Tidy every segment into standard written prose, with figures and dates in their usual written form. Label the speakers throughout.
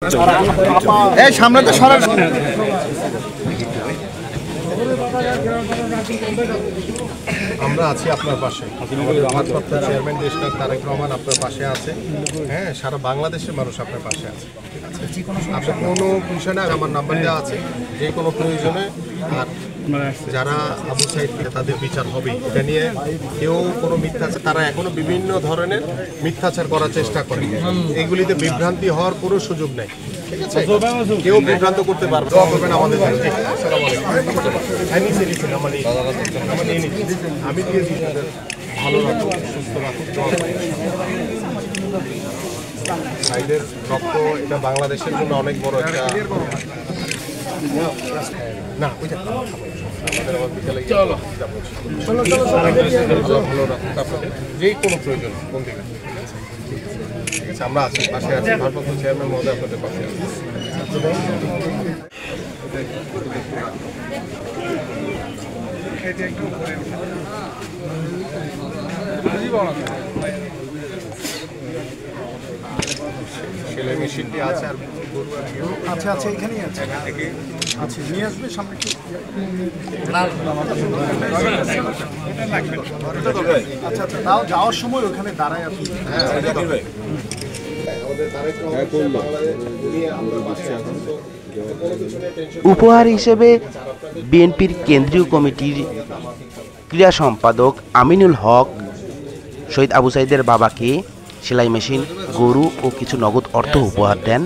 Speaker 1: এই সামনে তো সরার আমরা আছি আপনার পাশে। চেয়ারম্যান দেশনাথ তারেক রহমান আপনার পাশে আছে। হ্যাঁ, সারা বাংলাদেশের মানুষ আপনার পাশে আছে। ঠিক আছে, আপনার কোনো বিষয় না, আমার নাম্বার দেওয়া আছে, যে কোনো প্রয়োজনে। আর যারা আবু সাইদ তাদের বিচার হবে, এটা নিয়ে কেউ কোনো মিথ্যাচার, তারা এখনো বিভিন্ন ধরনের মিথ্যাচার করার চেষ্টা করে। এগুলিতে বিভ্রান্তি হওয়ার কোনো সুযোগ নেই। ঠিক আছে, কেউ বিভ্রান্ত করতে পারবে। দোয়া করবেন আমাদের জন্য। আমি দিয়ে দিই, ভালো রাখো, সুস্থ রাখো। সাইদের রক্ত, এটা বাংলাদেশের জন্য অনেক বড় একটা না, ওইটা ভালো রাখুন আপনাদের, যে কোনো প্রয়োজন কোন দিকে। ঠিক আছে, আমরা আছি, পাশে আছি। ভারপ্রাপ্ত চেয়ারম্যান মহোদয় আপনাদের পাশে আছি। সেলাই মেশিনটি আছে, আর
Speaker 2: আচ্ছা আচ্ছা, এখানেই আছে। আচ্ছা, নিয়ে আসবে সামনে। আচ্ছা আচ্ছা, তাও যাওয়ার সময় ওখানে দাঁড়ায় আপনি।
Speaker 3: উপহার হিসেবে বিএনপির কেন্দ্রীয় কমিটির ক্রীড়া সম্পাদক আমিনুল হক শহীদ আবু সাইদের বাবাকে সেলাই মেশিন, গরু ও কিছু নগদ অর্থ উপহার দেন।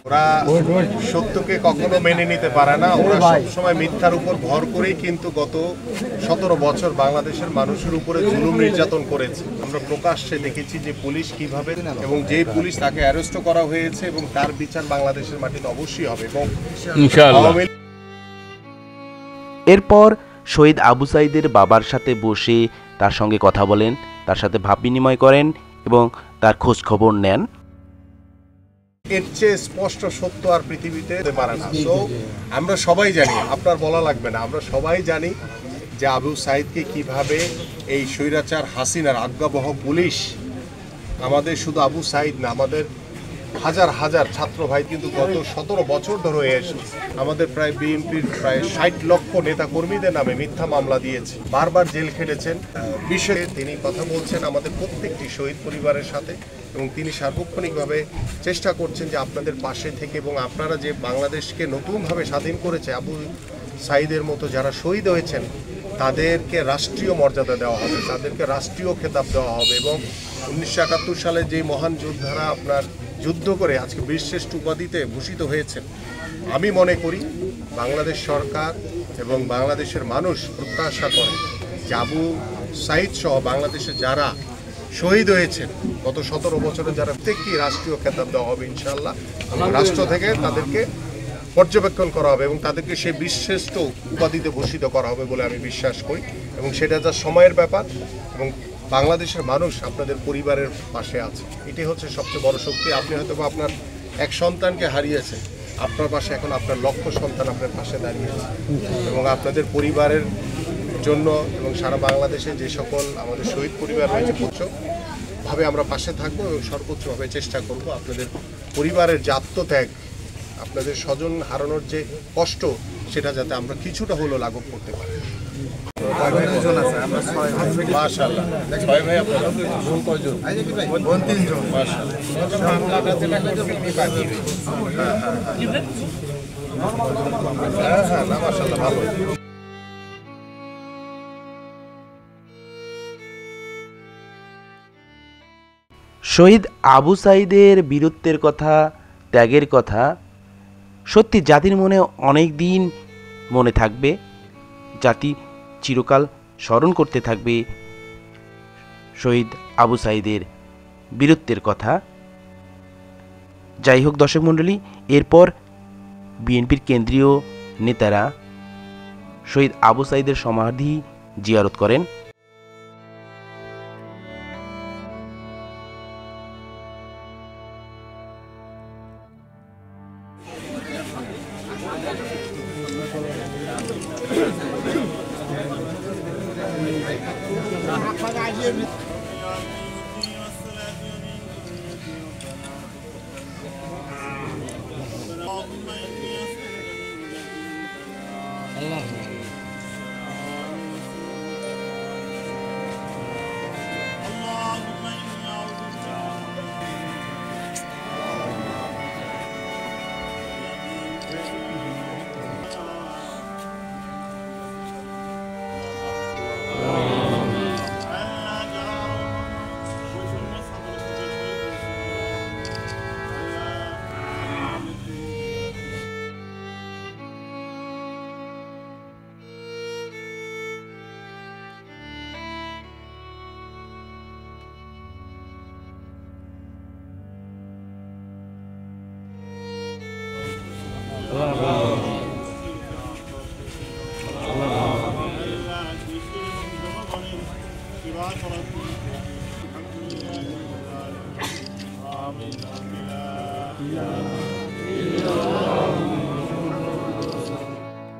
Speaker 1: ওরা সত্যকে কখনো মেনে নিতে পারে না। ওরা সবসময় মিথ্যার উপর ভর করেই কিন্তু গত 17 বছর বাংলাদেশের মানুষের উপরে জুলুম নির্যাতন করেছে। আমরা প্রকাশ্যে দেখেছি যে পুলিশ কিভাবে, এবং যে পুলিশ তাকে অ্যারেস্ট করা হয়েছে, এবং তার বিচার বাংলাদেশের মাটিতে অবশ্যই হবে। এবং ইনশাআল্লাহ
Speaker 3: এরপর শহীদ আবু সাইদের বাবার সাথে বসে তার সঙ্গে কথা বলেন, তার সাথে ভাব বিনিময় করেন এবং তার খোঁজ খবর নেন।
Speaker 1: এর চেয়ে স্পষ্ট সত্য আর পৃথিবীতে পারে না। তো আমরা সবাই জানি, আপনার বলা লাগবে না, আমরা সবাই জানি যে আবু সাইদকে কিভাবে এই স্বৈরাচার হাসিনার আজ্ঞাবহ পুলিশ, আমাদের শুধু আবু সাইদ না, আমাদের হাজার হাজার ছাত্র ভাই কিন্তু গত 17 বছর ধরে এসে আমাদের প্রায় বিএনপির প্রায় 60 লক্ষ নেতা কর্মীদের নামে মিথ্যা মামলা দিয়েছে, বারবার জেল খেটেছেন। বিষয়ে তিনি কথা বলছেন আমাদের প্রত্যেকটি শহীদ পরিবারের সাথে, এবং তিনি সার্বক্ষণিকভাবে চেষ্টা করছেন যে আপনাদের পাশে থেকে, এবং আপনারা যে বাংলাদেশকে নতুনভাবে স্বাধীন করেছে, আবু সাইদের মতো যারা শহীদ হয়েছেন তাদেরকে রাষ্ট্রীয় মর্যাদা দেওয়া হবে, তাদেরকে রাষ্ট্রীয় খেতাব দেওয়া হবে। এবং 1971 সালে যে মহান যোদ্ধারা আপনার যুদ্ধ করে আজকে বীরশ্রেষ্ঠ উপাধিতে ভূষিত হয়েছেন, আমি মনে করি বাংলাদেশ সরকার এবং বাংলাদেশের মানুষ প্রত্যাশা করে যে আবু সাইদ সহ বাংলাদেশে যারা শহীদ হয়েছেন গত 17 বছরে, যারা প্রত্যেকটি রাষ্ট্রীয় খেতাব দেওয়া হবে ইনশাআল্লাহ। রাষ্ট্র থেকে তাদেরকে পর্যবেক্ষণ করা হবে এবং তাদেরকে সেই বীরশ্রেষ্ঠ উপাধিতে ভূষিত করা হবে বলে আমি বিশ্বাস করি, এবং সেটা যা সময়ের ব্যাপার। এবং বাংলাদেশের মানুষ আপনাদের পরিবারের পাশে আছে, এটি হচ্ছে সবচেয়ে বড় শক্তি। আপনি হয়তো আপনার এক সন্তানকে হারিয়েছেন, আপনার পাশে এখন আপনার লক্ষ সন্তান আপনার পাশে দাঁড়িয়েছে, এবং আপনাদের পরিবারের জন্য এবং সারা বাংলাদেশে যে সকল আমাদের শহীদ পরিবার রয়েছে, ভাবে আমরা পাশে থাকবো এবং সর্বোচ্চভাবে চেষ্টা করব আপনাদের পরিবারের যে আত্মত্যাগ, আপনাদের স্বজন হারানোর যে কষ্ট, সেটা যাতে আমরা কিছুটা হলেও লাঘব করতে পারি। মাশাআল্লাহ, 6 ভাই, আপনারা বোন কয়জন? বোন 3 জন। মাশাআল্লাহ, হ্যাঁ, না মাশাআল্লাহ, ভালো।
Speaker 3: শহীদ আবু সাইদের বীরত্বের কথা, ত্যাগের কথা সত্যি জাতির মনে অনেক দিন মনে থাকবে। জাতি চিরকাল স্মরণ করতে থাকবে শহীদ আবু সাইদের বীরত্বের কথা। যাই হোক দর্শক মণ্ডলী, এরপর বিএনপির কেন্দ্রীয় নেতারা শহীদ আবু সাইদের সমাধি জিয়ারত করেন।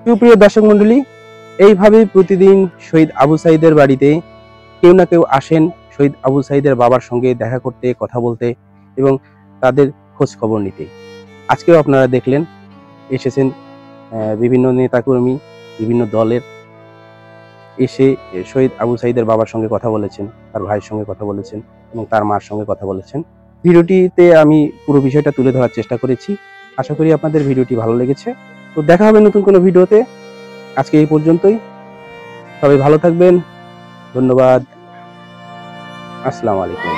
Speaker 3: সুপ্রিয় দর্শক মণ্ডলী, এইভাবে প্রতিদিন শহীদ আবু সাঈদের বাড়িতে কেউ না কেউ আসেন শহীদ আবু সাঈদের বাবার সঙ্গে দেখা করতে, কথা বলতে এবং তাদের খোঁজ খবর নিতে। আজকেও আপনারা দেখলেন এসেছেন বিভিন্ন নেতাকর্মী, বিভিন্ন দলের এসে শহীদ আবু সাঈদের বাবার সঙ্গে কথা বলেছেন, তার ভাইয়ের সঙ্গে কথা বলেছেন এবং তার মার সঙ্গে কথা বলেছেন। ভিডিওটিতে আমি পুরো বিষয়টা তুলে ধরার চেষ্টা করেছি। আশা করি আপনাদের ভিডিওটি ভালো লেগেছে। তো দেখা হবে নতুন কোনো ভিডিওতে। আজকে এই পর্যন্তই। সবাই ভালো থাকবেন। ধন্যবাদ। আসসালামু আলাইকুম।